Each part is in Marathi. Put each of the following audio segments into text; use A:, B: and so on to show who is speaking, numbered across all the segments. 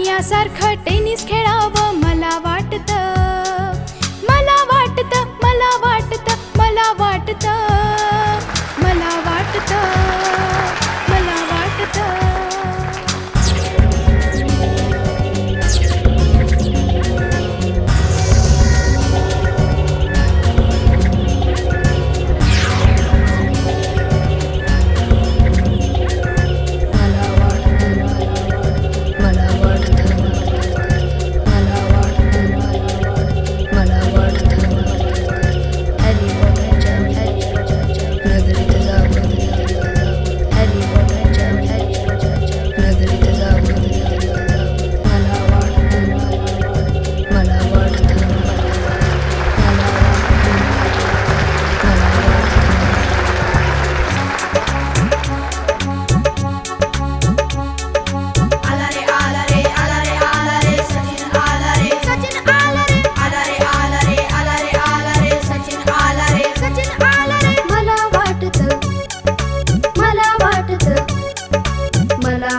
A: पाण्यासारखं टेनिस खेळावं मला वाटतं, मला वाटतं, मला वाटतं, मला वाटतं, मला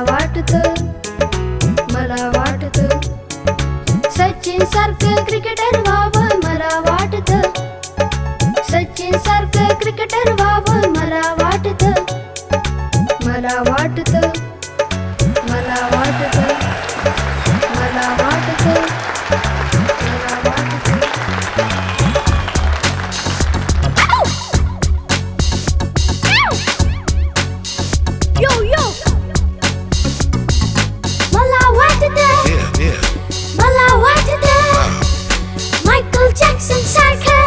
A: वाटतं, मला वाटतं. सचिन सारखं क्रिकेटर व्हावं मला वाटतं, सचिन सारखं क्रिकेटर व्हावं मला वाटतं, मला वाटतं, मला वाटतं, मला वाटतं, मला वाटतं. यो यो मला वाटतं, मला वाटतं मायकल जॅक्सन सारखं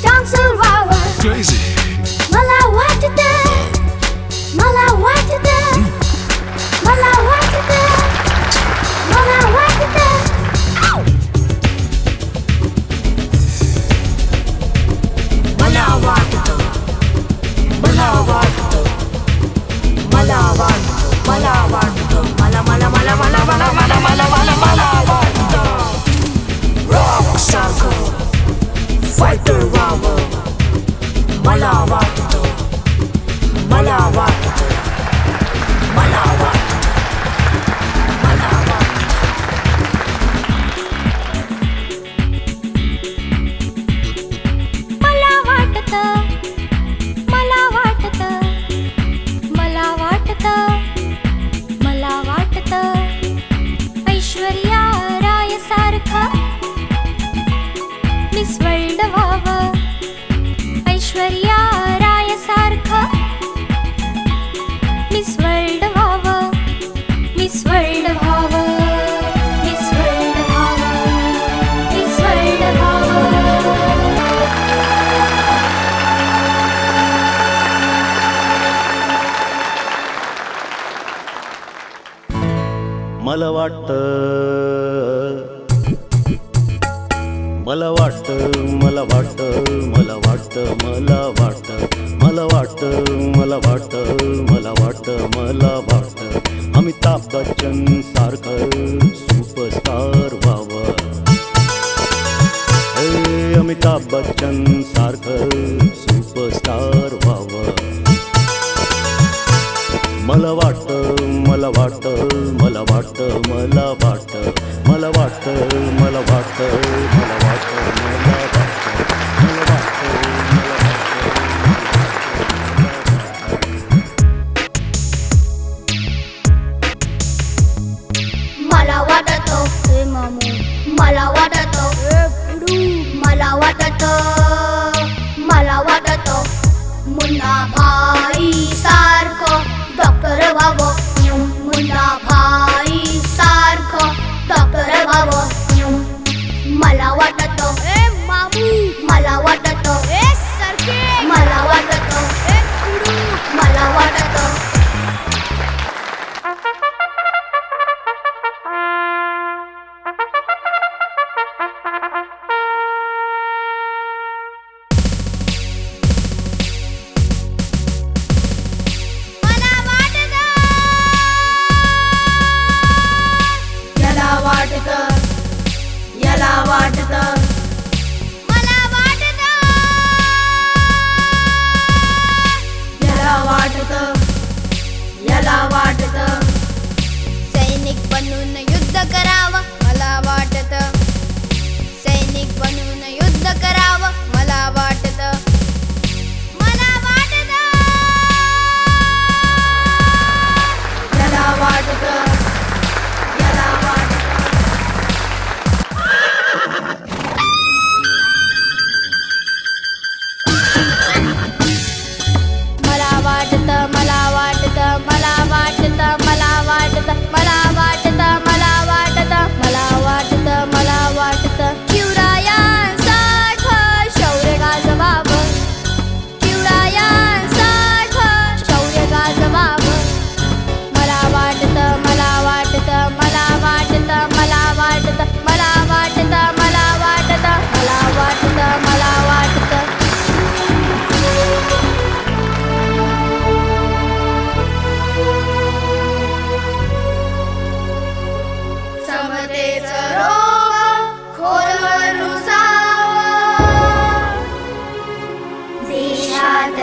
A: डान्सर व्हावं.
B: Crazy.
A: मला वाटतं, मला वाटतं, मला वाटतं, मला वाटतं.
C: मला वाटतं, मला वाटतं, मला वाटतं, मला वाटतं, मला मला मला मला मला मला मला मला मला वाटतं रॉक सारखं फायटर व्हावं मला वाटतं, मला वाटतं, मला वाटतं, मला वाटतं.
A: मला वाटतं, मला वाटतं, मला वाटतं, मला वाटतं ऐश्वर्या राय सारखं मिस वर्ल्ड व्हावं, ऐश्वर्या राय सारखं मिस वर्ल्ड व्हावं, मिस वर्ल्ड व्हावं, मिस वर्ल्ड व्हावं, मिस वर्ल्ड व्हावं.
D: मला वाटतं, मला वाटतं, मला वाटतं, मला वाटतं, मला वाटतं, मला वाटतं, मला वाटतं, मला वाटतं, मला वाटतं अमिताभ बच्चन सारखं सुपरस्टार व्हावं, अमिताभ बच्चन सारखं सुपरस्टार व्हावं. मला वाटतं, मला वाटतं, मला वाटतं, मला वाटतं, मला वाटतं, मला वाटतं, मला वाटतं, मला वाटतं, मला वाटतं,
A: मला वाटतं, हे मामू मला वाटतं, मला वाटतं, मला वाटतं मुन्ना भाई सारखं डॉक्टर व्हावं, मुन्ना भाई सारखं डॉक्टर व्हावं. मला वाटतं, मामू मला वाटतं, मला वाटतं, मला वाटतं.
C: याला वाटतं, याला वाटतं,
A: तेच रोग खोलवर रुसावा. देशात